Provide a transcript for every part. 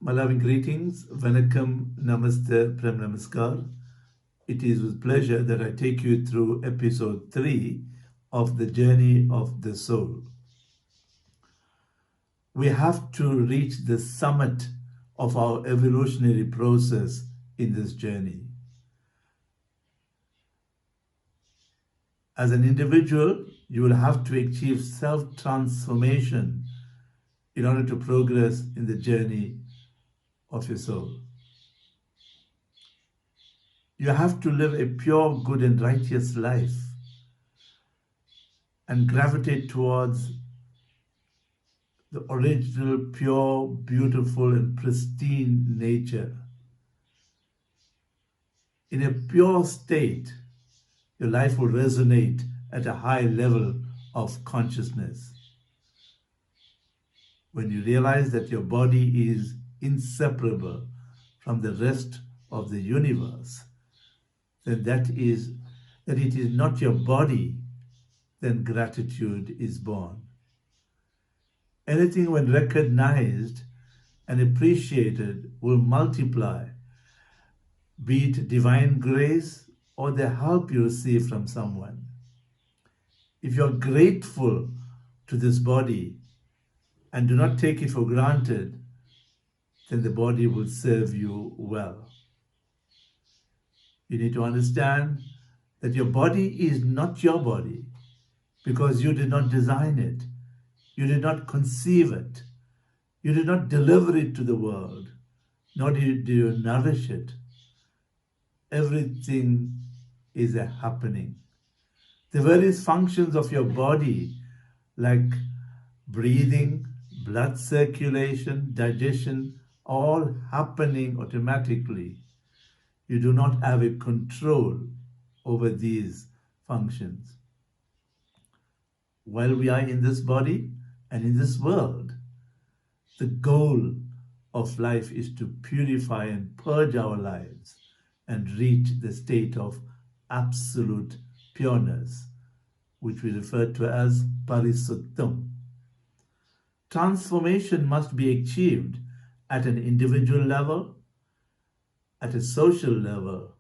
My loving greetings, Vanakkam, Namaste, Prem Namaskar. It is with pleasure that I take you through episode 3 of the journey of the soul. We have to reach the summit of our evolutionary process in this journey. As an individual, you will have to achieve self-transformation in order to progress in the journey of your soul. You have to live a pure, good and righteous life and gravitate towards the original, pure, beautiful and pristine nature. In a pure state, your life will resonate at a high level of consciousness. When you realize that your body is inseparable from the rest of the universe, then that it is not your body, then gratitude is born. Anything when recognized and appreciated will multiply, be it divine grace or the help you receive from someone. If you're grateful to this body and do not take it for granted, then the body will serve you well. You need to understand that your body is not your body because you did not design it. You did not conceive it. You did not deliver it to the world, nor do you nourish it. Everything is a happening. The various functions of your body, like breathing, blood circulation, digestion, all happening automatically. You do not have a control over these functions. While we are in this body and in this world, the goal of life is to purify and purge our lives and reach the state of absolute pureness, which we refer to as parisuttam. Transformation must be achieved at an individual level, at a social level,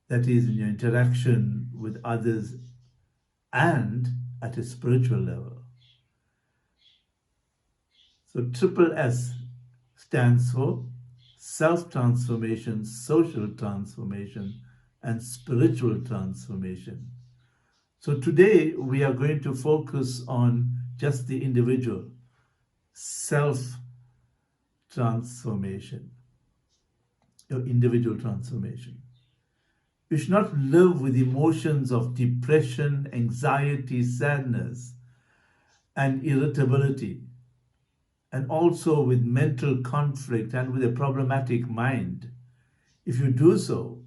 that is in your interaction with others, and at a spiritual level. So triple S stands for self-transformation, social transformation, and spiritual transformation. So today we are going to focus on just the individual, self-transformation, your individual transformation. You should not live with emotions of depression, anxiety, sadness, and irritability, and also with mental conflict and with a problematic mind. If you do so,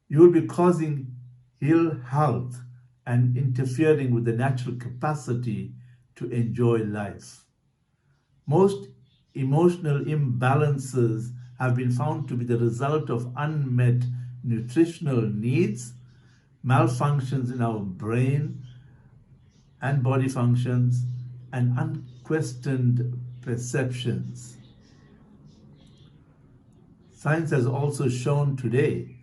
you will be causing ill health and interfering with the natural capacity to enjoy life. Most emotional imbalances have been found to be the result of unmet nutritional needs, malfunctions in our brain and body functions, and unquestioned perceptions. Science has also shown today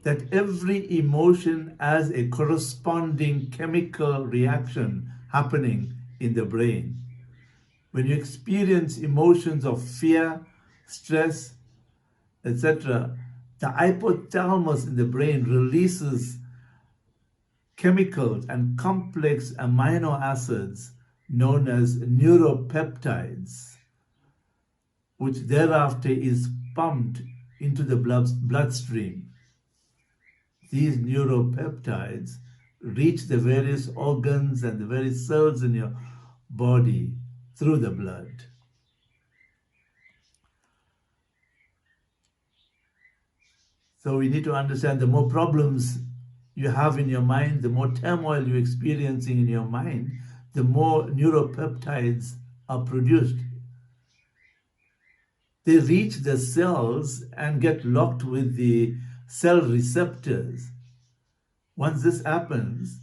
that every emotion has a corresponding chemical reaction happening in the brain. When you experience emotions of fear, stress, etc., the hypothalamus in the brain releases chemicals and complex amino acids known as neuropeptides, which thereafter is pumped into the bloodstream. These neuropeptides reach the various organs and the various cells in your body through the blood. So we need to understand the more problems you have in your mind, the more turmoil you're experiencing in your mind, the more neuropeptides are produced. They reach the cells and get locked with the cell receptors. Once this happens,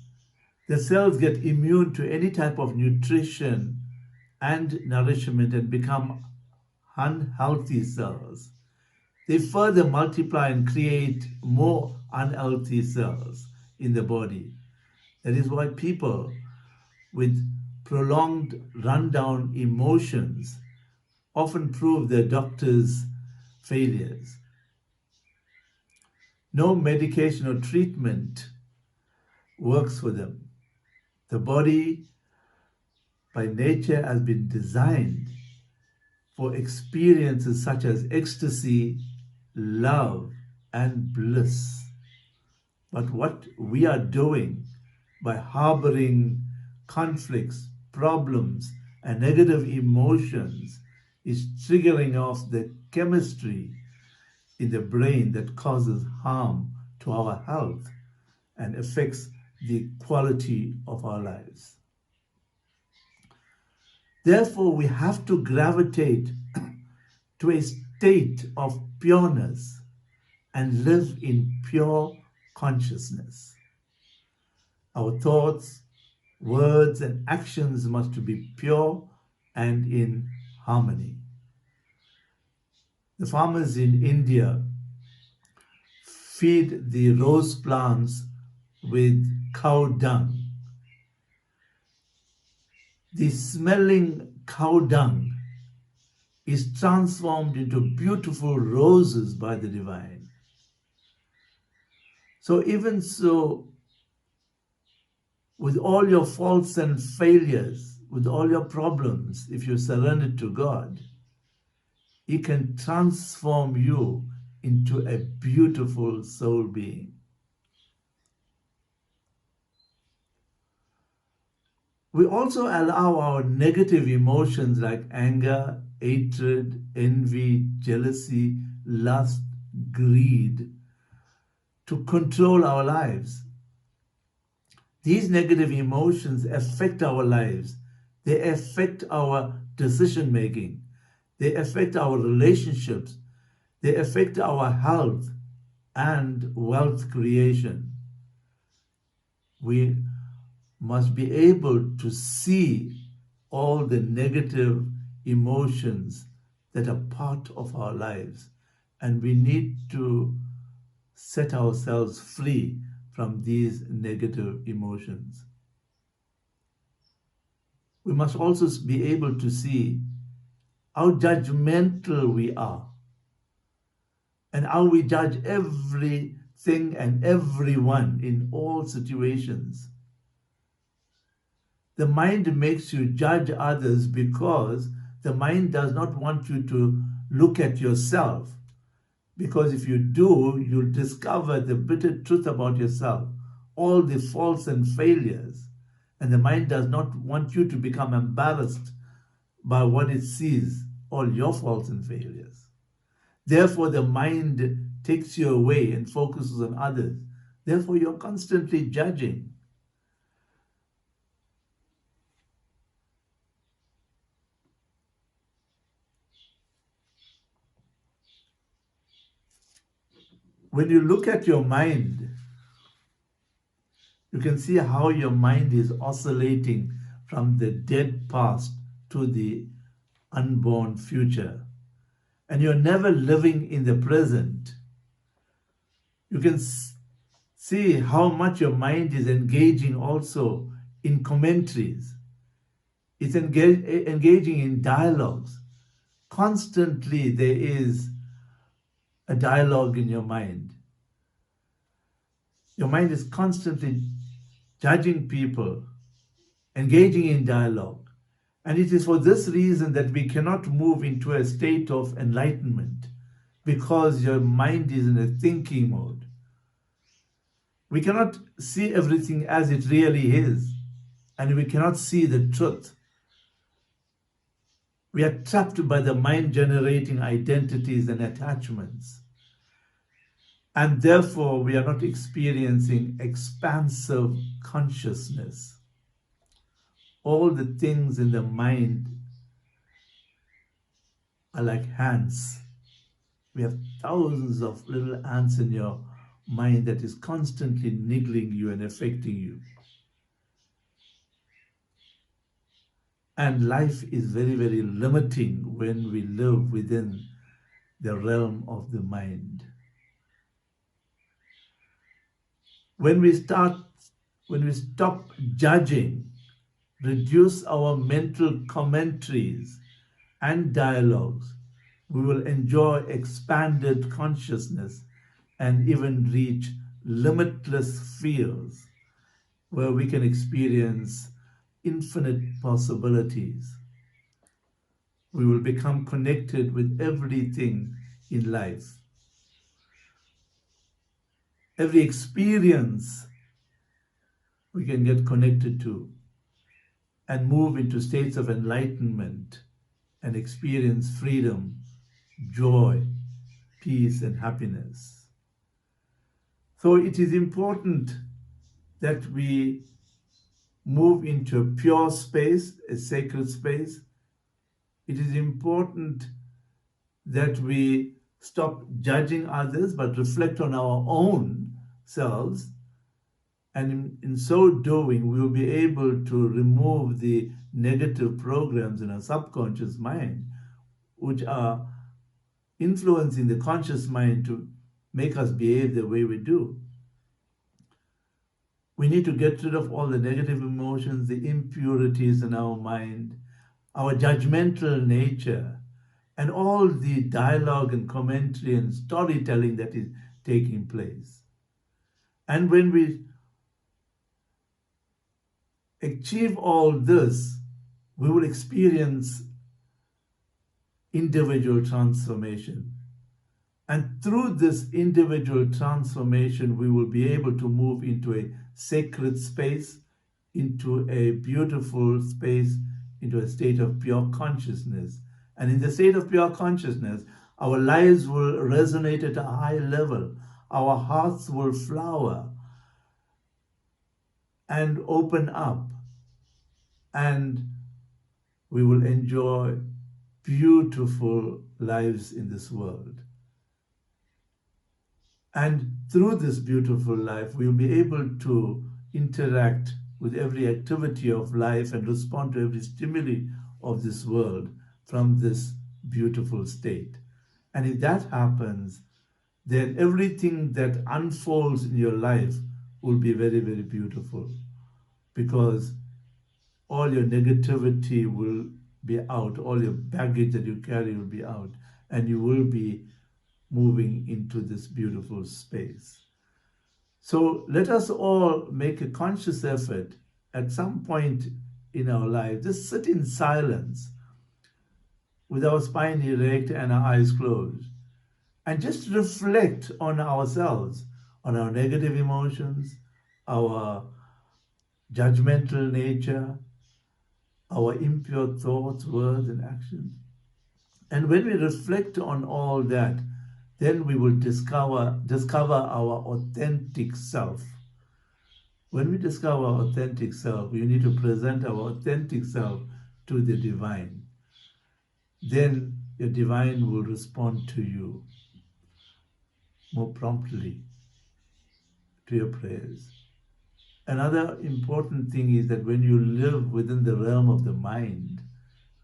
the cells get immune to any type of nutrition and nourishment and become unhealthy cells, they further multiply and create more unhealthy cells in the body. That is why people with prolonged rundown emotions often prove their doctors' failures. No medication or treatment works for them. The body, by nature, has been designed for experiences such as ecstasy, love, and bliss. But what we are doing by harboring conflicts, problems, and negative emotions is triggering off the chemistry in the brain that causes harm to our health and affects the quality of our lives. Therefore, we have to gravitate to a state of pureness and live in pure consciousness. Our thoughts, words, and actions must be pure and in harmony. The farmers in India feed the rose plants with cow dung. The smelling cow dung is transformed into beautiful roses by the divine. So even so, with all your faults and failures, with all your problems, if you surrender to God, He can transform you into a beautiful soul being. We also allow our negative emotions like anger, hatred, envy, jealousy, lust, greed to control our lives. These negative emotions affect our lives. They affect our decision making. They affect our relationships. They affect our health and wealth creation. We must be able to see all the negative emotions that are part of our lives, and we need to set ourselves free from these negative emotions. We must also be able to see how judgmental we are and how we judge everything and everyone in all situations. The mind makes you judge others because the mind does not want you to look at yourself. Because if you do, you'll discover the bitter truth about yourself, all the faults and failures. And the mind does not want you to become embarrassed by what it sees, all your faults and failures. Therefore, the mind takes you away and focuses on others. Therefore, you're constantly judging. When you look at your mind, you can see how your mind is oscillating from the dead past to the unborn future. And you're never living in the present. You can see how much your mind is engaging also in commentaries. It's engaging in dialogues. Constantly there is a dialogue in your mind. Your mind is constantly judging people, engaging in dialogue. And it is for this reason that we cannot move into a state of enlightenment, because your mind is in a thinking mode. We cannot see everything as it really is, and we cannot see the truth. We are trapped by the mind generating identities and attachments. And therefore, we are not experiencing expansive consciousness. All the things in the mind are like ants. We have thousands of little ants in your mind that is constantly niggling you and affecting you. And life is very, very limiting when we live within the realm of the mind. When we stop judging, reduce our mental commentaries and dialogues, we will enjoy expanded consciousness and even reach limitless spheres where we can experience infinite possibilities. We will become connected with everything in life. Every experience we can get connected to and move into states of enlightenment and experience freedom, joy, peace, and happiness. So it is important that we move into a pure space, a sacred space. It is important that we stop judging others but reflect on our own selves. And in so doing, we will be able to remove the negative programs in our subconscious mind, which are influencing the conscious mind to make us behave the way we do. We need to get rid of all the negative emotions, the impurities in our mind, our judgmental nature, and all the dialogue and commentary and storytelling that is taking place. And when we achieve all this, we will experience individual transformation. And through this individual transformation, we will be able to move into a sacred space, into a beautiful space, into a state of pure consciousness. And in the state of pure consciousness, our lives will resonate at a high level. Our hearts will flower and open up, and we will enjoy beautiful lives in this world. And through this beautiful life, we will be able to interact with every activity of life and respond to every stimuli of this world from this beautiful state. And if that happens, then everything that unfolds in your life will be very, very beautiful, because all your negativity will be out, all your baggage that you carry will be out, and you will be moving into this beautiful space. So let us all make a conscious effort at some point in our life, just sit in silence with our spine erect and our eyes closed, and just reflect on ourselves, on our negative emotions, our judgmental nature, our impure thoughts, words, and actions. And when we reflect on all that, then we will discover our authentic self. When we discover our authentic self, we need to present our authentic self to the divine. Then your divine will respond to you more promptly to your prayers. Another important thing is that when you live within the realm of the mind,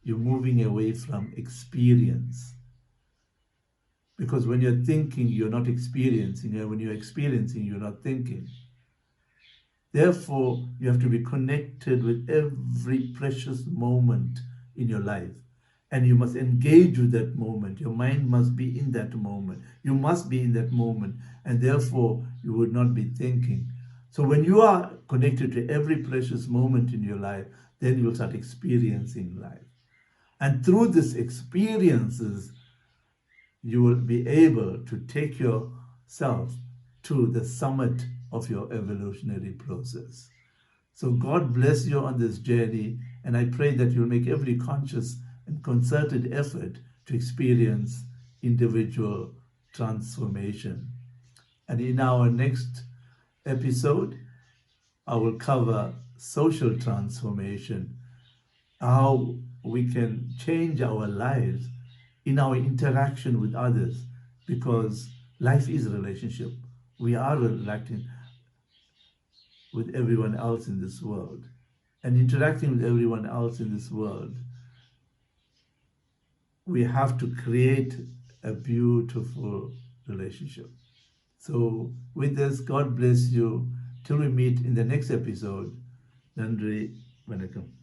you're moving away from experience. Because when you're thinking, you're not experiencing, and when you're experiencing, you're not thinking. Therefore, you have to be connected with every precious moment in your life. And you must engage with that moment. Your mind must be in that moment. You must be in that moment. And therefore, you would not be thinking. So when you are connected to every precious moment in your life, then you'll start experiencing life. And through these experiences, you will be able to take yourself to the summit of your evolutionary process. So God bless you on this journey, and I pray that you'll make every conscious and concerted effort to experience individual transformation. And in our next episode, I will cover social transformation, how we can change our lives in our interaction with others, because life is a relationship. We are interacting with everyone else in this world. and interacting with everyone else in this world, we have to create a beautiful relationship. So, with this, God bless you. Till we meet in the next episode. Nandri Vanakkam.